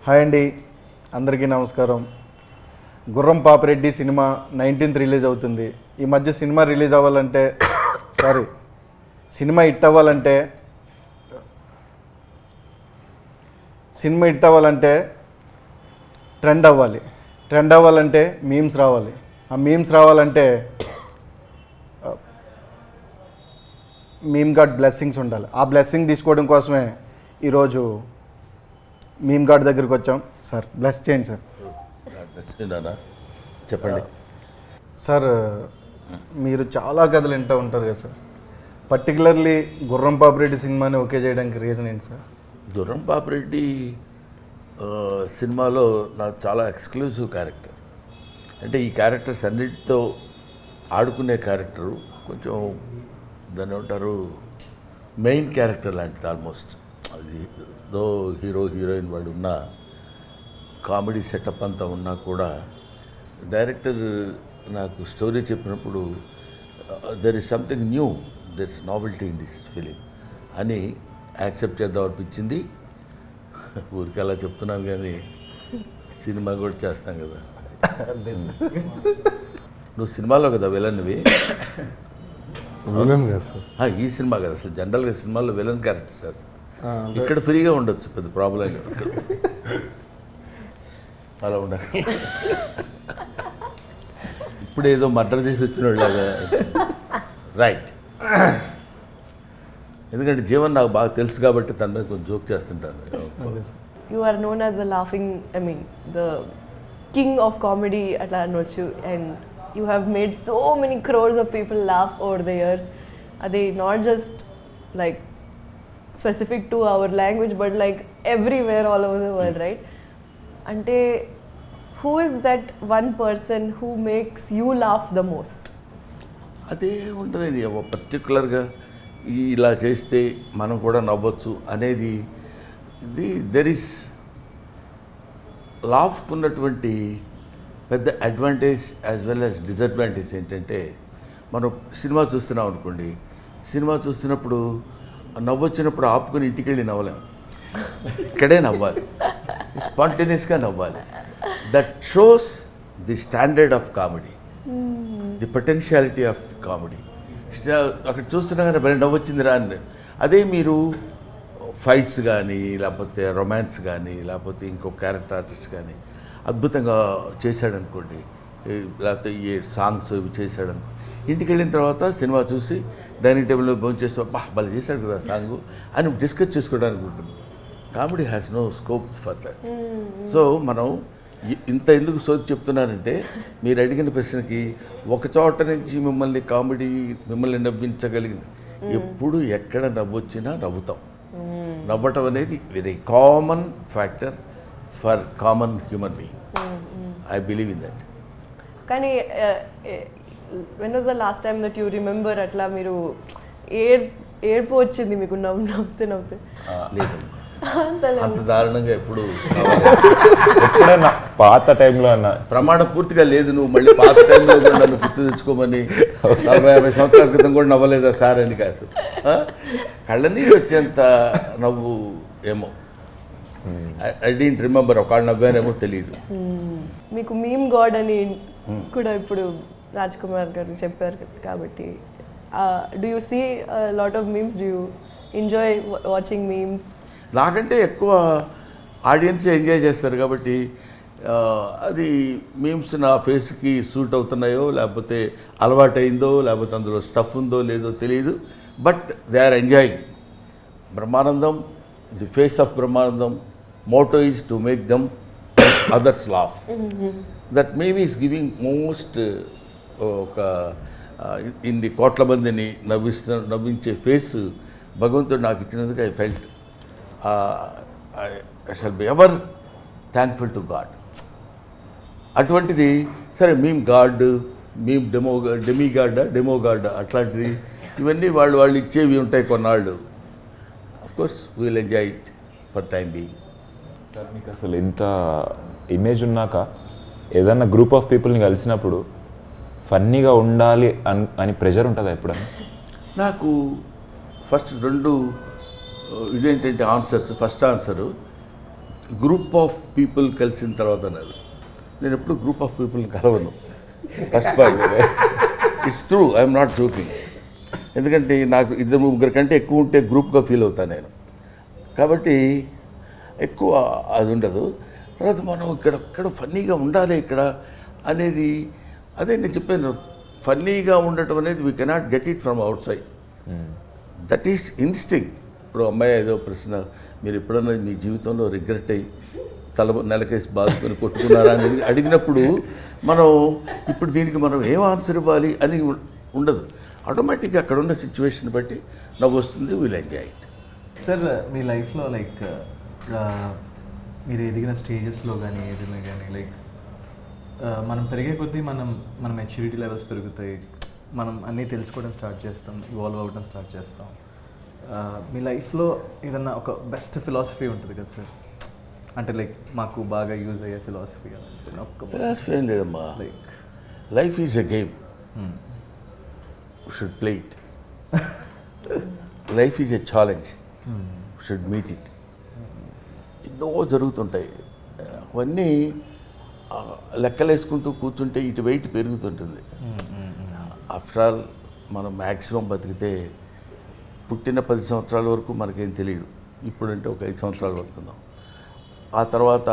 Hi అండి, అందరికీ నమస్కారం. గుర్రం పాపిరెడ్డి సినిమా 19th రిలీజ్ అవుతుంది. ఈ మధ్య సినిమా రిలీజ్ అవ్వాలంటే సినిమా హిట్ అవ్వాలంటే ట్రెండ్ అవ్వాలంటే మీమ్స్ రావాలి. ఆ మీమ్స్ రావాలంటే మీమ్ గాడ్ బ్లెస్సింగ్స్ ఉండాలి. ఆ బ్లెస్సింగ్ తీసుకోవడం కోసమే ఈరోజు మీమ్ గాడ్ దగ్గరికి వచ్చాం. సార్ బ్లెస్ చేయండి సార్. చెప్పండి సార్, మీరు చాలా కథలు వింటూ ఉంటారు కదా సార్. పర్టికులర్లీ గుర్రం పాపిరెడ్డి సినిమాని ఓకే చేయడానికి రీజన్ ఏంటి సార్? గుర్రం పాపిరెడ్డి సినిమాలో నాకు చాలా ఎక్స్క్లూజివ్ క్యారెక్టర్. అంటే ఈ క్యారెక్టర్స్ అన్నిటితో ఆడుకునే క్యారెక్టరు కొంచెం దాన్ని ఏమంటారు మెయిన్ క్యారెక్టర్ లాంటిది ఆల్మోస్ట్. అది దో హీరో హీరోయిన్ వాడు ఉన్న కామెడీ సెటప్ అంతా ఉన్నా కూడా డైరెక్టర్ నాకు స్టోరీ చెప్పినప్పుడు there is something new, there is novelty in this film అని యాక్సెప్ట్ చేద్దాం అనిపించింది. ఊరికి అలా చెప్తున్నాను కానీ సినిమా కూడా చేస్తాం కదా. నువ్వు సినిమాలో కదా విలన్వి? విలన్ కదా సార్. ఈ సినిమా కదా అసలు జనరల్గా సినిమాలో విలన్ క్యారెక్టర్స్ చేస్తాం. ఇక్కడ ఫ్రీగా ఉండొచ్చు, పెద్ద ప్రాబ్లం అలా ఉండాలి. ఇప్పుడు ఏదో మర్డర్ చేసి వచ్చిన వాళ్ళగా రైట్. ఎందుకంటే జీవన్ నాకు బాగా తెలుసు కాబట్టి తన మీద కొంచెం జోక్ చేస్తుంటాను. You are known as the the king of comedy atla anochu, and you have made so many crores of people laugh over the years. They not just like specific to our language but like everywhere all over the world, right? Ante who is that one person who makes you laugh the most? అదే ఉంటుంది పర్టికులర్గా ఇలా చేస్తే మనం కూడా నవ్వచ్చు అనేది. ఇది there is లాఫ్కు ఉన్నటువంటి పెద్ద advantage as well as disadvantage ఏంటంటే, మనం సినిమా చూస్తున్నాం అనుకోండి, సినిమా చూస్తున్నప్పుడు నవ్వొచ్చినప్పుడు ఆపుకొని ఇంటికి వెళ్ళి నవ్వలేం, ఇక్కడే నవ్వాలి, స్పాంటేనియస్గా నవ్వాలి. That shows the standard of comedy, the potentiality of comedy. అక్కడ చూస్తున్నాగానే భలే నవ్వొచ్చిందిరా అని. అదే మీరు ఫైట్స్ కానీ లేకపోతే రొమాన్స్ కానీ లేకపోతే ఇంకో క్యారెక్టర్ ఆర్టిస్ట్ కానీ అద్భుతంగా చేశాడనుకోండి, లేకపోతే ఈ సాంగ్స్ ఇవి చేశాడనుకో, ఇంటికి వెళ్ళిన తర్వాత సినిమా చూసి డైనింగ్ టేబుల్లో భోజనం చేస్తే భలే చేశాడు కదా సాంగు అని డిస్కస్ చేసుకోవడానికి ఉంటుంది. Comedy has no scope for that. So మనం ఇంత ఎందుకు సోది చెప్తున్నానంటే, మీరు అడిగిన ప్రశ్నకి ఒక చోట నుంచి మిమ్మల్ని నవ్వించగలిగింది. ఎప్పుడు ఎక్కడ నవ్వొచ్చినా నవ్వుతాం. నవ్వటం అనేది very common factor for common human being. I believe in that. కానీ when was the last time that you remember అట్లా మీరు ఏడుపు వచ్చింది మీకు నవ్వుతే? లేదు, అంత దారుణంగా ఎప్పుడైనా పాత టైంలో అన్న ప్రమాణం పూర్తిగా లేదు. నువ్వు మళ్ళీ పాత టైంలో కూడా నన్ను గుర్తు తెచ్చుకోమని 40-50 సంవత్సరాల క్రితం కూడా నవ్వలేదా సార్ అని కాదు. కళ్ళనీరు వచ్చేంత నవ్వు ఏమో ఐ డోంట్ రిమెంబర్. ఒకళ్ళు నవ్వానేమో తెలియదు. మీకు మీమ్ గాడ్ అని కూడా ఇప్పుడు రాజ్ కుమార్ గారు చెప్పారు కాబట్టి, do you see lot of memes? Do you enjoy watching memes? నాకంటే ఎక్కువ ఆడియన్స్ ఎంజాయ్ చేస్తారు కాబట్టి అది మీమ్స్ నా ఫేస్కి సూట్ అవుతున్నాయో లేకపోతే అలవాటైందో లేకపోతే అందులో స్టఫ్ ఉందో లేదో తెలియదు. But they are enjoying. Brahmanandam, the face of Brahmanandam motto is to make them others laugh. That maybe is giving most ఒక ఇన్ని కోట్ల మందిని నవ్వించే ఫేస్ భగవంతుడు నాకు ఇచ్చినందుకు I felt I shall be ever thankful to God. అటువంటిది సరే meme God, meme demo God అట్లాంటిది ఇవన్నీ వాళ్ళు ఇచ్చేవి ఉంటాయి కొన్నాళ్ళు. Of course we will enjoy it for time being. Sir, మీకు అసలు ఇంత ఇమేజ్ ఉన్నాక ఏదన్నా గ్రూప్ ఆఫ్ పీపుల్ని కలిసినప్పుడు ఫన్నీగా ఉండాలి అని ప్రెషర్ ఉంటుందా ఎప్పుడన్నా? నాకు ఫస్ట్ రెండు ఇదేంటంటే answers. First answer group of people కలిసిన తర్వాత నేను ఎప్పుడు గ్రూప్ ఆఫ్ పీపుల్ని కలవను first point. It's true, I am not joking. ఎందుకంటే నాకు 2-3 కంటే ఎక్కువ ఉంటే గ్రూప్గా ఫీల్ అవుతాను నేను. కాబట్టి ఎక్కువ అది ఉండదు. తర్వాత మనం ఇక్కడ ఫన్నీగా ఉండాలి ఇక్కడ అనేది, అదే నేను చెప్పాను, ఫన్నీగా ఉండటం అనేది we cannot get it from out side. That is instinct. ఇప్పుడు అమ్మాయి ఏదో ప్రశ్న, మీరు ఎప్పుడన్నా మీ జీవితంలో రిగ్రెట్ అయ్యి నెలకేసి బాదుకొని కొట్టుకున్నారా అని అడిగినప్పుడు మనం ఇప్పుడు దీనికి మనం ఏం ఆన్సర్ ఇవ్వాలి అని ఉండదు. ఆటోమేటిక్గా అక్కడ ఉన్న సిచ్యువేషన్ బట్టి నవ్వు వస్తుంది, విల్ ఎంజాయ్ ఇట్. సార్ మీ లైఫ్లో లైక్ మీరు ఎదిగిన స్టేజెస్లో కానీ ఏదైనా కానీ లైక్ మనం పెరిగే కొద్దీ మన మెచ్యూరిటీ లెవెల్స్ పెరుగుతాయి, మనం అన్నీ తెలుసుకోవడం స్టార్ట్ చేస్తాం, ఇవాల్వ్ అవ్వడం స్టార్ట్ చేస్తాం. మీ లైఫ్లో ఏదన్నా ఒక బెస్ట్ ఫిలాసఫీ ఉంటుంది కదా సార్, అంటే లైక్ మాకు బాగా యూజ్ అయ్యే ఫిలాసఫీ ఫిలాసఫీ ఏం లేదమ్మా. Like life is a game, should play it. Life is a challenge, should meet it. ఎన్నో జరుగుతుంటాయి, అవన్నీ లెక్కలేసుకుంటూ కూర్చుంటే ఇటు వెయిట్ పెరుగుతుంటుంది. ఆఫ్టర్ ఆల్ మనం మ్యాక్సిమం బతికితే పుట్టిన 10 సంవత్సరాల వరకు మనకేం తెలియదు. ఇప్పుడంటే ఒక 5 సంవత్సరాలు బతుకున్నాం. ఆ తర్వాత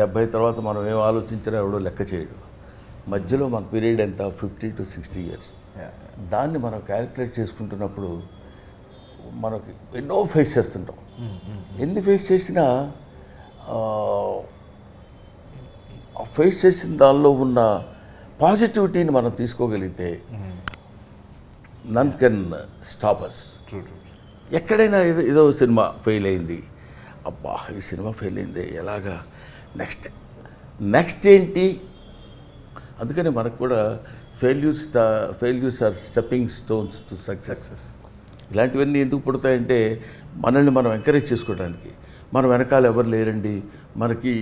70 తర్వాత మనం ఏం ఆలోచించినా ఎవడో లెక్క చేయడు. మధ్యలో మన పీరియడ్ ఎంత, 50 to 60 years. దాన్ని మనం క్యాలిక్యులేట్ చేసుకుంటున్నప్పుడు మనకి ఎన్నో ఫేస్ చేస్తుంటాం. ఎన్ని ఫేస్ చేసినా ఫేస్ చేసిన దానిలో ఉన్న పాజిటివిటీని మనం తీసుకోగలిగితే నన్ కెన్ స్టాప్ అస్. ఎక్కడైనా ఏదో సినిమా ఫెయిల్ అయింది, అబ్బా ఈ సినిమా ఫెయిల్ అయింది, ఎలాగా నెక్స్ట్ ఏంటి. అందుకని మనకు కూడా failures are stepping stones to success. ఇలాంటివన్నీ ఎందుకు పుడతాయంటే మనల్ని మనం ఎంకరేజ్ చేసుకోవడానికి. మన వెనకాల ఎవరు లేరండి, మనకి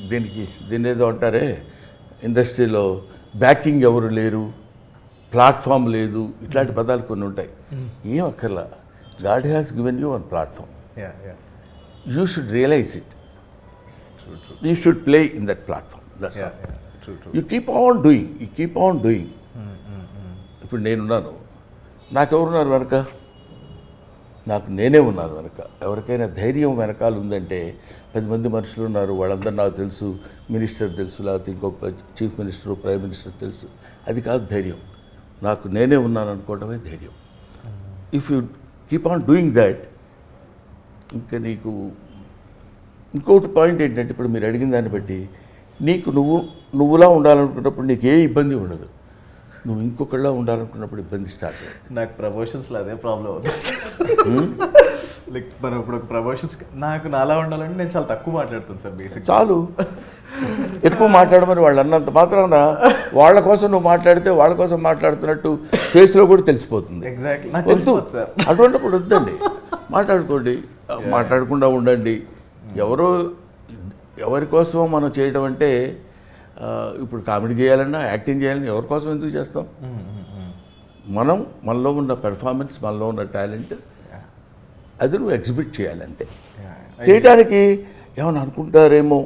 దీన్ని ఏదో అంటారే ఇండస్ట్రీలో బ్యాకింగ్ ఎవరు లేరు, ప్లాట్ఫామ్ లేదు, ఇట్లాంటి పదాలు కొన్ని ఉంటాయి. ఏం అక్కర్లా, God has given you one platform. You should realise it. You should play in that platform. That's all. You keep on doing. ఇప్పుడు నేనున్నాను, నాకెవరున్నారు వెనక? నాకు నేనే ఉన్నాను వెనక. ఎవరికైనా ధైర్యం వెనకాల ఉందంటే 10 మంది మనుషులు ఉన్నారు, వాళ్ళందరూ నాకు తెలుసు, మినిస్టర్ తెలుసు, లేకపోతే ఇంకొక చీఫ్ మినిస్టర్, ప్రైమ్ మినిస్టర్ తెలుసు. అది కాదు ధైర్యం. నాకు నేనే ఉన్నాను అనుకోవడమే ధైర్యం. If you keep on doing that, ఇంకా నీకు ఇంకోటి పాయింట్ ఏంటంటే, ఇప్పుడు మీరు అడిగిన దాన్ని బట్టి నీకు నువ్వులా ఉండాలనుకున్నప్పుడు నీకు ఏ ఇబ్బంది ఉండదు. నువ్వు ఇంకొకళ్ళ ఉండాలనుకున్నప్పుడు ఇబ్బంది స్టార్ట్ అయ్యింది. నాకు ప్రమోషన్స్లో అదే ప్రాబ్లం అవుతుంది. లైక్ మనం ఇప్పుడు ఒక ప్రమోషన్స్ నాకు నాలా ఉండాలంటే నేను చాలా తక్కువ మాట్లాడుతాను సార్. బేసిక్ చాలు, ఎక్కువ మాట్లాడమని వాళ్ళు అన్నంత మాత్రాన వాళ్ళ కోసం నువ్వు మాట్లాడితే వాళ్ళ కోసం మాట్లాడుతున్నట్టు ఫేస్లో కూడా తెలిసిపోతుంది. ఎగ్జాక్ట్లీ. వద్దు, అటువంటిప్పుడు వద్దండి, మాట్లాడుకోండి, మాట్లాడకుండా ఉండండి. ఎవరి కోసమో మనం చేయడం అంటే, ఇప్పుడు కామెడీ చేయాలన్నా యాక్టింగ్ చేయాలన్నా ఎవరి కోసం ఎందుకు చేస్తాం? మనలో ఉన్న పెర్ఫార్మెన్స్, మనలో ఉన్న టాలెంట్ అది నువ్వు ఎగ్జిబిట్ చేయాలి అంతే. చేయడానికి ఏమైనా అనుకుంటారేమో,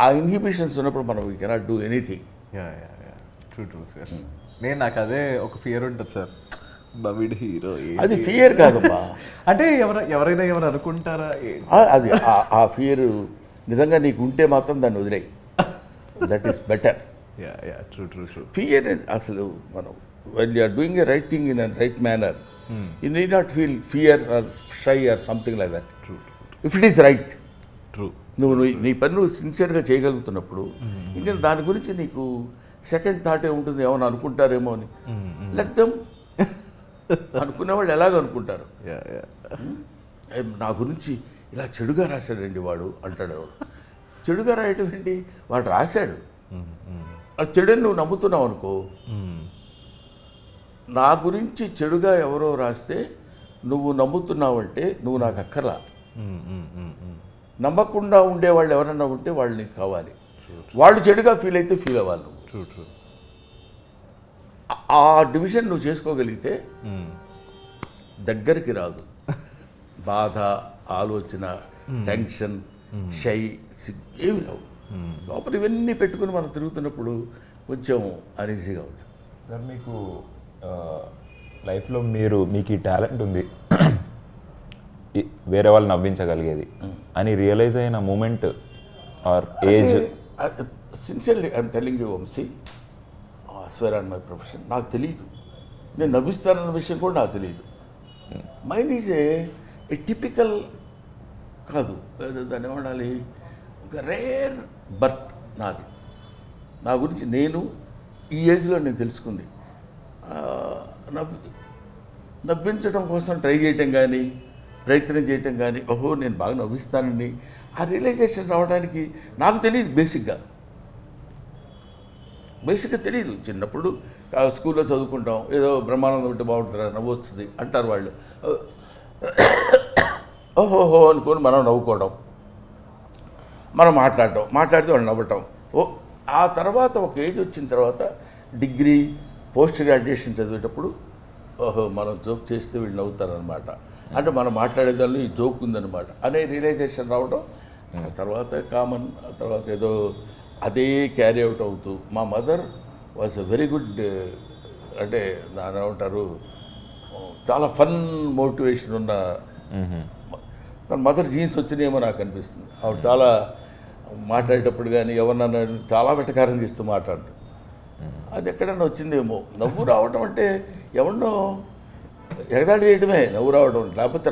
ఆ ఇన్హిబిషన్స్ ఉన్నప్పుడు మనం we cannot do anything. True sir. నాకు అదే ఒక ఫియర్ ఉంటుంది సార్, బవిడ్ హీరో. అది ఫియర్ కాదమ్మా. అంటే ఎవరైనా ఏమైనా అనుకుంటారా అది ఆ ఫియర్ నిజంగా నీకు ఉంటే మాత్రం దాన్ని వదిలేయి. That is better. True. Fear అసలు మనం when you are doing a right thing in a right manner, you need not feel fear or shy or something like that. If it is right, నువ్వు నీ పని నువ్వు సిన్సియర్గా చేయగలుగుతున్నప్పుడు ఇంకా దాని గురించి నీకు సెకండ్ థాట్ ఏముంటుంది, ఏమైనా అనుకుంటారేమో అని. Let them. అనుకునేవాళ్ళు ఎలాగ అనుకుంటారు. నా గురించి ఇలా చెడుగా రాశాడండి వాడు అంటాడు. చెడుగా రాయటం ఏంటి? వాడు రాశాడు, ఆ చెడుని నువ్వు నమ్ముతున్నావు అనుకో. నా గురించి చెడుగా ఎవరో రాస్తే నువ్వు నమ్ముతున్నావంటే నువ్వు నాకు అక్కర్లా. నమ్మకుండా ఉండేవాళ్ళు ఎవరన్నా ఉంటే వాళ్ళు నీకు కావాలి. వాళ్ళు చెడుగా ఫీల్ అయితే ఫీల్ అవ్వాలి నువ్వు. ఆ డివిజన్ నువ్వు చేసుకోగలిగితే దగ్గరికి రాదు బాధ, ఆలోచన, టెన్షన్, షై, ఏమి లేవు. లోపల ఇవన్నీ పెట్టుకుని మనం తిరుగుతున్నప్పుడు కొంచెం అనీజీగా ఉంటుంది. సార్ మీకు లైఫ్లో మీకు ఈ టాలెంట్ ఉంది వేరే వాళ్ళు నవ్వించగలిగేది అని రియలైజ్ అయిన moment or age? Sincerely I'm telling you Vamsi, swear on my profession, నాకు తెలియదు నేను నవ్విస్తానన్న విషయం కూడా నాకు తెలియదు. మైండ్ ఈజ్ ఏ టిపికల్ కాదు, దాన్ని ఏమనాలి, ఒక రేర్ బర్త్ నాది. నా గురించి నేను ఈ ఏజ్లో నేను తెలుసుకుంది నవ్వించడం కోసం ట్రై చేయటం కానీ ప్రయత్నం చేయటం కానీ, ఓహో నేను బాగా నవ్విస్తానని ఆ రియలైజేషన్ రావడానికి నాకు తెలియదు. బేసిక్గా తెలియదు. చిన్నప్పుడు స్కూల్లో చదువుకుంటాం, ఏదో బ్రహ్మానందం ఉంటే బాగుంటుందా, నవ్వు వస్తుంది అంటారు వాళ్ళు. ఓహోహో అనుకొని మనం నవ్వుకోవడం, మనం మాట్లాడితే వాళ్ళు నవ్వటం. ఆ తర్వాత ఒక ఏజ్ వచ్చిన తర్వాత డిగ్రీ పోస్ట్ గ్రాడ్యుయేషన్ చదివేటప్పుడు ఓహో మనం జోక్ చేస్తే వీళ్ళు నవ్వుతారనమాట, అంటే మనం మాట్లాడేదాన్ని ఈ జోక్ ఉందన్నమాట అనే రియలైజేషన్ రావడం. ఆ తర్వాత కామన్, ఆ తర్వాత ఏదో అదే క్యారీ అవుట్ అవుతూ. మా mother was a very good, అంటే దాని ఏమంటారు, చాలా ఫన్ మోటివేషన్ ఉన్న. తన మదర్ జీన్స్ వచ్చినాయేమో నాకు అనిపిస్తుంది. ఆవిడ చాలా మాట్లాడేటప్పుడు కానీ ఎవరన్నా చాలా వెటకారం చేస్తూ మాట్లాడుతుంది. అది ఎక్కడన్నా వచ్చిందేమో. నవ్వు రావడం అంటే ఎవరినో ఎగదాడి చేయడమే నవ్వు రావడం, లేకపోతే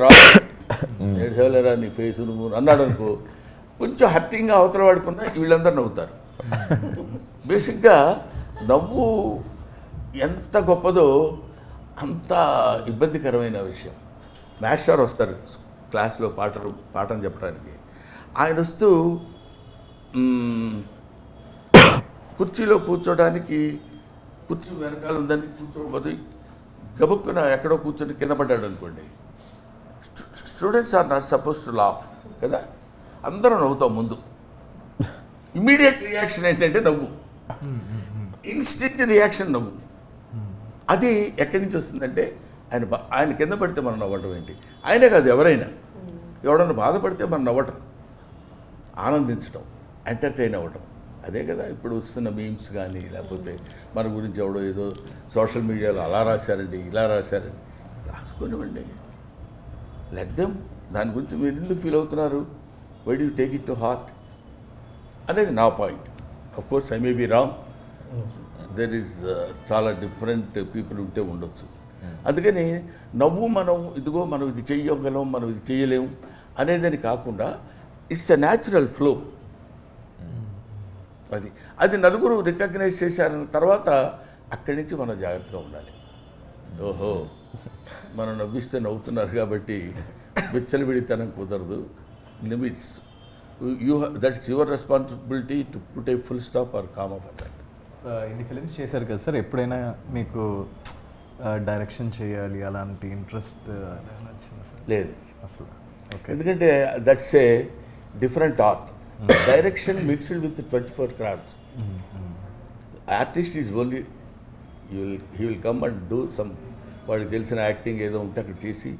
ఏడ్చేవలేరా నీ ఫేస్ నువ్వు అన్నాడు అనుకో, కొంచెం హర్టింగ్గా అవతల వాడుకున్నా వీళ్ళందరూ నవ్వుతారు. బేసిక్గా నవ్వు ఎంత గొప్పదో అంత ఇబ్బందికరమైన విషయం. మాస్టర్ వస్తారు క్లాస్లో పాఠం చెప్పడానికి. ఆయన వస్తూ కుర్చీలో కూర్చోడానికి కుర్చీ వెనకాల ఉందని కూర్చోకపోతే గబుక్కున ఎక్కడో కూర్చొని కింద పడ్డాడు అనుకోండి. Students are not suppose to laugh కదా, అందరూ నవ్వుతాం ముందు. ఇమ్మీడియట్ రియాక్షన్ ఏంటంటే నవ్వు, ఇన్స్టెంట్ రియాక్షన్ నవ్వు. అది ఎక్కడి నుంచి వస్తుందంటే ఆయన కింద పడితే మనం నవ్వటం ఏంటి, ఆయనే కాదు ఎవరైనా ఎవడన్నా బాధపడితే మనం నవ్వటం, ఆనందించడం, ఎంటర్టైన్ అవ్వటం. అదే కదా ఇప్పుడు వస్తున్న మీమ్స్ కానీ, లేకపోతే మన గురించి ఎవడో ఏదో సోషల్ మీడియాలో అలా రాశారండి ఇలా రాశారండి, రాసుకొనివ్వండి, లెట్ దెమ్. దాని గురించి మీరు ఎందుకు ఫీల్ అవుతున్నారు, why do you take it to heart అనేది నా point. Of course I may be wrong, there is చాలా డిఫరెంట్ పీపుల్ ఉంటే ఉండొచ్చు. అందుకని నవ్వు మనం ఇదిగో మనం ఇది చెయ్యగలం మనం ఇది చేయలేము అనేదని కాకుండా ఇట్స్ ఎ న్యాచురల్ ఫ్లో. అది నలుగురు రికగ్నైజ్ చేశారన్న తర్వాత అక్కడి నుంచి మనం జాగ్రత్తగా ఉండాలి. ఓహో మనం నవ్విస్తే నవ్వుతున్నారు కాబట్టి విచ్చలవిడితనం కుదరదు, limits. That's your responsibility to put a full stop or calm up that. ఇన్ని ఫిలిమ్స్ చేశారు కదా సార్, ఎప్పుడైనా మీకు డైరెక్షన్ చేయాలి అలాంటి ఇంట్రెస్ట్ వచ్చిందా సార్? లేదు అసలు. ఓకే, ఎందుకంటే that's a different art. Direction mixed with 24 crafts. Artist is only he will come and do some, వాడికి తెలిసిన యాక్టింగ్ ఏదో ఉంటే అక్కడ చేసి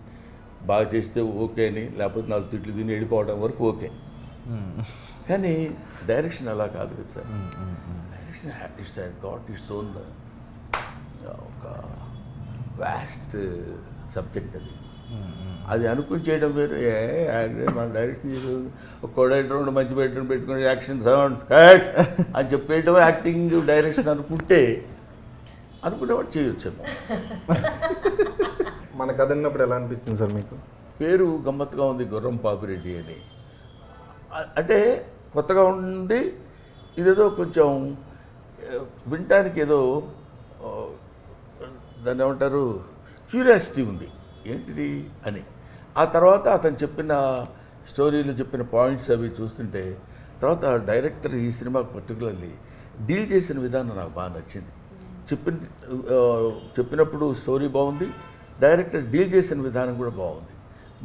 బాగా చేస్తే ఓకే అని, లేకపోతే 4 తిట్లు తిని వెళ్ళిపోవడం వరకు ఓకే. కానీ డైరెక్షన్ అలా కాదు కదా sir. Direction it's got its own ఒక వ్యాస్ట్ సబ్జెక్ట్ అది. అది అనుకుని చేయడం వేరు. మన డైరెక్షన్ ఒక కోడైటర్ మంచి బెడ్రూమ్ పెట్టుకుని యాక్షన్ సౌండ్ కట్ అని చెప్పేయడం యాక్టింగ్ డైరెక్షన్ అనుకుంటే అనుకునేవాడు చేయొచ్చేమో. మన కథ విన్నప్పుడు ఎలా అనిపించింది సార్ మీకు? పేరు గమ్మత్తుగా ఉంది, గుర్రం పాపిరెడ్డి అని. అంటే కొత్తగా ఉంది, ఇదేదో కొంచెం వినటానికి ఏదో దాన్ని ఏమంటారు క్యూరియాసిటీ ఉంది ఏంటిది అని. ఆ తర్వాత అతను చెప్పిన స్టోరీలు చెప్పిన పాయింట్స్ అవి చూస్తుంటే తర్వాత డైరెక్టర్ ఈ సినిమాకి పర్టికులర్లీ డీల్ చేసిన విధానం నాకు బాగా నచ్చింది. చెప్పినప్పుడు స్టోరీ బాగుంది, డైరెక్టర్ డీల్ చేసిన విధానం కూడా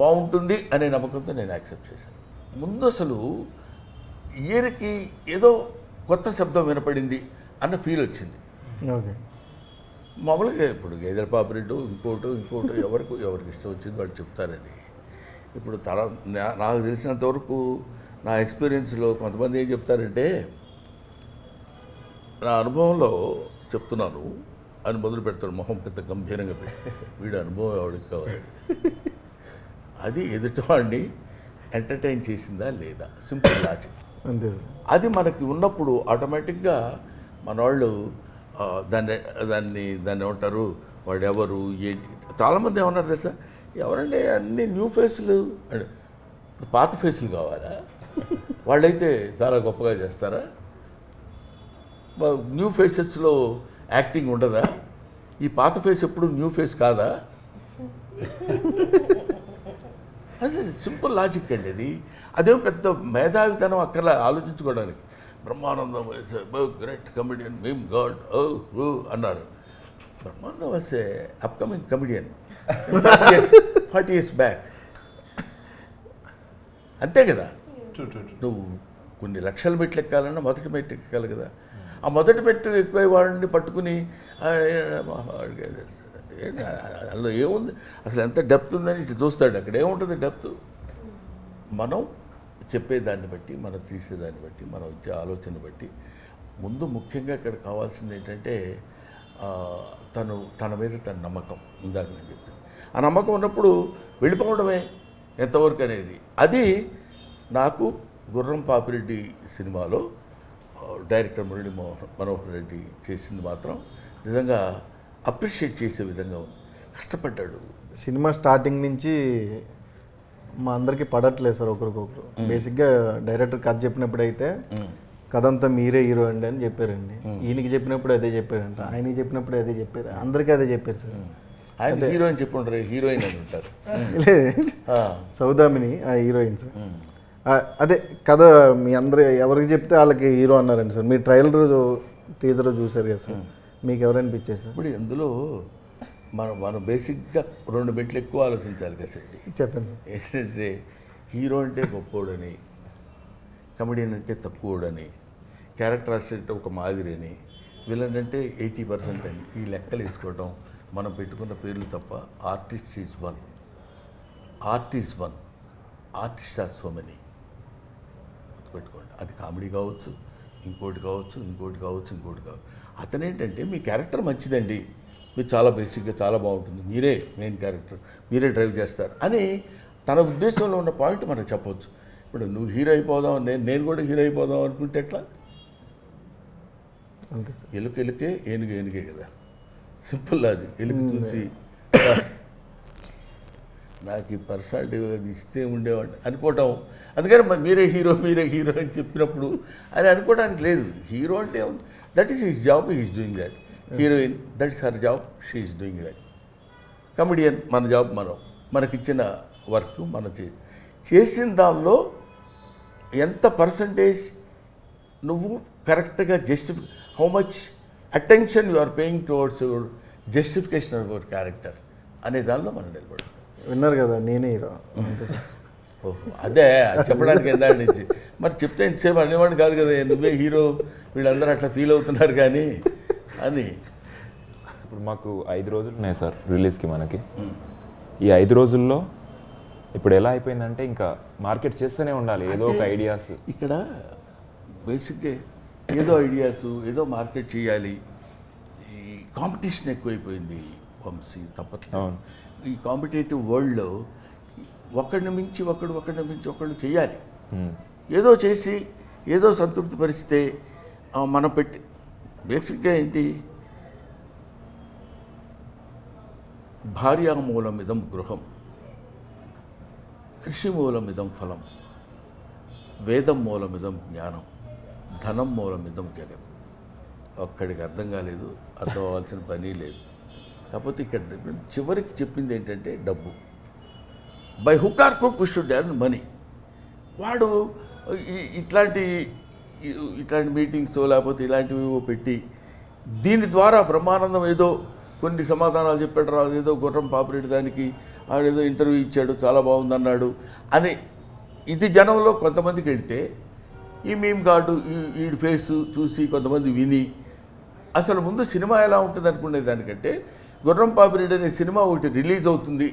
బాగుంటుంది అనే నమ్మకంతో నేను యాక్సెప్ట్ చేశాను. ముందు అసలు ఇయర్కి ఏదో కొత్త శబ్దం వినపడింది అన్న ఫీల్ వచ్చింది. ఓకే, మామూలుగా ఇప్పుడు గేదెల పాపిరెడ్డు ఇంకోటో ఎవరికి ఇష్టం వచ్చింది వాడు చెప్తారని. ఇప్పుడు నాకు తెలిసినంతవరకు నా ఎక్స్పీరియన్స్లో కొంతమంది ఏం చెప్తారంటే, నా అనుభవంలో చెప్తున్నాను అని మొదలు పెడతాడు, మొహం పెద్ద గంభీరంగా పెట్టి, వీడి అనుభవం ఎవరికి కావాలి, అది ఎదుటివాడిని ఎంటర్టైన్ చేసిందా లేదా, సింపుల్ లాజిక్. అంతే సార్. అది మనకి ఉన్నప్పుడు ఆటోమేటిక్గా మన వాళ్ళు దాన్ని ఏమంటారు, వాడు ఎవరు ఏంటి. చాలామంది ఏమన్నారు తెలుసా, ఎవరండి అన్ని న్యూ ఫేస్లు అంటే పాత ఫేస్లు కావాలా, వాళ్ళైతే చాలా గొప్పగా చేస్తారా, న్యూ ఫేసెస్లో యాక్టింగ్ ఉండదా, ఈ పాత ఫేస్ ఎప్పుడు న్యూ ఫేస్ కాదా. అది సింపుల్ లాజిక్ అండి అది. అదేం పెద్ద మేధావితనం అక్కడ ఆలోచించుకోవడానికి. బ్రహ్మానందం గ్రేట్ కమెడియన్, మేమ్ గాడ్ అన్నారు. Brahmanandam was a upcoming comedian 40 years back. అంతే కదా, నువ్వు కొన్ని లక్షల మెట్లు ఎక్కాలన్నా మొదటి మెట్టు ఎక్కాలి కదా. ఆ మొదటి మెట్టు ఎక్కువ వాడిని పట్టుకుని అందులో ఏముంది అసలు, ఎంత డెప్త్ ఉందని ఇటు చూస్తాడు. అక్కడ ఏముంటుంది డెప్త్, మనం చెప్పేదాన్ని బట్టి, మనం తీసేదాన్ని బట్టి, మనం ఇచ్చే ఆలోచన బట్టి. ముందు ముఖ్యంగా ఇక్కడ కావాల్సింది ఏంటంటే తన మీద తన నమ్మకం. ఇందాక నేను చెప్పింది ఆ నమ్మకం ఉన్నప్పుడు వెళ్ళిపోవడమే ఎంతవరకు అనేది. అది నాకు గుర్రం పాపిరెడ్డి సినిమాలో డైరెక్టర్ మురళీ మనోహర్ రెడ్డి చేసింది మాత్రం నిజంగా అప్రిషియేట్ చేసే విధంగా ఉంది. కష్టపడ్డాడు. సినిమా స్టార్టింగ్ నుంచి మా అందరికీ పడట్లేదు సార్ ఒకరికొకరు. బేసిక్గా డైరెక్టర్ కథ చెప్పినప్పుడు అయితే కథ అంతా మీరే హీరో అండి అని చెప్పారండి. ఈయనకి చెప్పినప్పుడు అదే చెప్పారంట, ఆయనకి చెప్పినప్పుడు అదే చెప్పారు, అందరికీ అదే చెప్పారు సార్. ఆయన హీరోయిన్ చెప్పుంటారు, హీరోయిన్ అని ఉంటారు. సౌదామిని ఆ హీరోయిన్ సార్. అదే కథ మీ అందరు ఎవరికి చెప్తే వాళ్ళకి హీరో అన్నారండి సార్. మీరు ట్రైలర్ టీజర్ చూసారు కదా సార్, మీకు ఎవరనిపించారు సార్? ఇప్పుడు ఇందులో మనం బేసిక్గా 2 మెట్లు ఎక్కువ ఆలోచించాలి కదా సార్. చెప్పండి. ఏంటంటే హీరో అంటే గొప్పోడని, కమెడియన్ అంటే తక్కువడని, క్యారెక్టర్ ఆర్టిస్ట్ అంటే ఒక మాదిరి అని, విలన్ అంటే 80% అని, ఈ లెక్కలు వేసుకోవడం మనం పెట్టుకున్న పేర్లు తప్ప. Artist is one, artist are so many. గుర్తుపెట్టుకోండి. అది కామెడీ కావచ్చు, ఇంకోటి కావచ్చు. అతనేంటంటే మీ క్యారెక్టర్ మంచిదండి, మీరు చాలా బేసిక్గా చాలా బాగుంటుంది, మీరే మెయిన్ క్యారెక్టర్, మీరే డ్రైవ్ చేస్తారు అని తన ఉద్దేశంలో ఉన్న పాయింట్ మనం చెప్పవచ్చు. ఇప్పుడు నువ్వు హీరో అయిపోదాం, నేను కూడా హీరో అయిపోదాం అనుకుంటే ఎట్లా? అంతే సార్. ఎలుకే ఏనుగే కదా, సింపుల్ లాజిక్. ఎలుక చూసి నాకు ఈ పర్సనాలిటీ అది ఇస్తే ఉండేవాడిని అనుకోవటం. అందుకని మీరే హీరో అని చెప్పినప్పుడు అది అనుకోవడానికి లేదు. హీరో అంటే that is his job, he is doing that. Heroine that is her job, she is doing that. Comedian మన జాబ్, మనకిచ్చిన వర్క్ మనం చేసిన దానిలో ఎంత పర్సంటేజ్ నువ్వు కరెక్ట్గా how much attention you are paying towards your justification of your character అనే దానిలో మనం నిలబడతాం. విన్నారు కదా, నేనే హీరో. అంతే సార్. ఓహో, అదే చెప్పడానికి ఎంత నుంచి మరి చెప్తే ఇంతసేపు అనేవాడిని కాదు కదా, నువ్వే హీరో, వీళ్ళందరూ అట్లా ఫీల్ అవుతున్నారు కానీ అని. ఇప్పుడు మాకు 5 రోజులు ఉన్నాయి సార్ రిలీజ్కి. మనకి ఈ 5 రోజుల్లో ఇప్పుడు ఎలా అయిపోయిందంటే ఇంకా మార్కెట్ చేస్తూనే ఉండాలి ఏదో ఒక ఐడియాస్. ఇక్కడ బేసిక్గా ఏదో ఐడియాస్, ఏదో మార్కెట్ చేయాలి. ఈ కాంపిటీషన్ ఎక్కువైపోయింది వంశీ, తప్పట్లేదు. ఈ కాంపిటేటివ్ వరల్డ్లో ఒకడిని మించి ఒకడు చేయాలి. ఏదో చేసి ఏదో సంతృప్తి పరిస్తే మనం పెట్టి బేసిక్గా ఏంటి, భార్యామూలమిదం గృహం, కృషిమూలమిదం ఫలం, వేదం మూలమిదం జ్ఞానం, ధనం మూలమిదం జగత్. ఒక్కడికి అర్థం కాలేదు, అర్థం అవ్వాల్సిన పని లేదు. కాకపోతే ఇక్కడ చివరికి చెప్పింది ఏంటంటే డబ్బు. By hook or crook we should earn money. వాడు ఇట్లాంటి మీటింగ్స్ లేకపోతే ఇలాంటివి పెట్టి దీని ద్వారా బ్రహ్మానందం ఏదో కొన్ని సమాధానాలు చెప్పాడు రా, ఏదో గుర్రం పాపిరెడ్డి దానికి ఆడేదో ఇంటర్వ్యూ ఇచ్చాడు, చాలా బాగుందన్నాడు అని ఇది జనంలో కొంతమందికి వెళ్తే, ఈ మీమ్ గాడు వీడి ఫేస్ చూసి కొంతమంది విని అసలు ముందు సినిమా ఎలా ఉంటుంది అనుకునే దానికంటే గుర్రం పాపిరెడ్డి అనే సినిమా ఒకటి రిలీజ్ అవుతుంది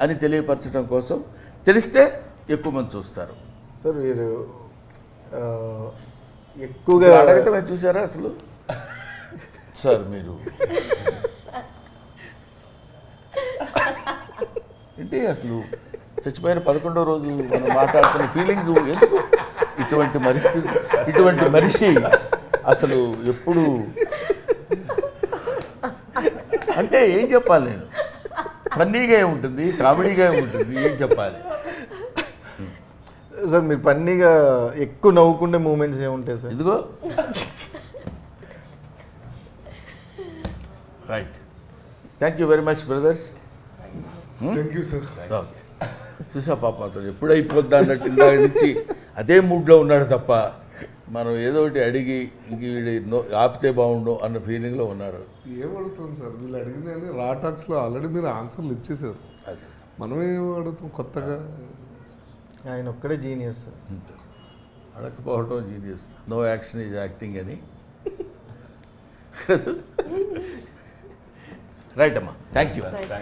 అని తెలియపరచడం కోసం తెలిస్తే ఎక్కువ మంది చూస్తారు. సార్ మీరు ఎక్కువగా అడగటమే చూసారా అసలు సార్ మీరు ఏంటి అసలు చచ్చిపోయిన 11వ రోజు మనం మాట్లాడుతున్న ఫీలింగ్ ఎందుకు? ఇటువంటి మనిషి అసలు ఎప్పుడు అంటే ఏం చెప్పాలి నేను? ఫన్నీగా ఉంటుంది, కామెడీగా ఉంటుంది, ఏం చెప్పాలి? సార్ మీరు పన్నీగా ఎక్కువ నవ్వుకుండే మూమెంట్స్ ఏముంటాయి సార్? ఇదిగో right. Thank you very much brothers. Thank you sir. చూసా పాప అతను ఎప్పుడు అయిపోద్దా అన్నట్టు ఇందాక నుంచి అదే మూడ్లో ఉన్నాడు తప్ప మనం ఏదో ఒకటి అడిగి ఇంక వీడి ఆపితే బాగుండు అన్న ఫీలింగ్లో ఉన్నారు. ఏం అడుగుతాం సార్, వీళ్ళు అడిగిన రా టాక్స్లో ఆల్రెడీ మీరు ఆన్సర్లు ఇచ్చేసారు. మనం ఏం అడుగుతాం కొత్తగా? ఆయన ఒక్కడే జీనియస్ సార్. అడగకపోవడం genius. No action is acting అని. రైట్ అమ్మా, థ్యాంక్ యూ.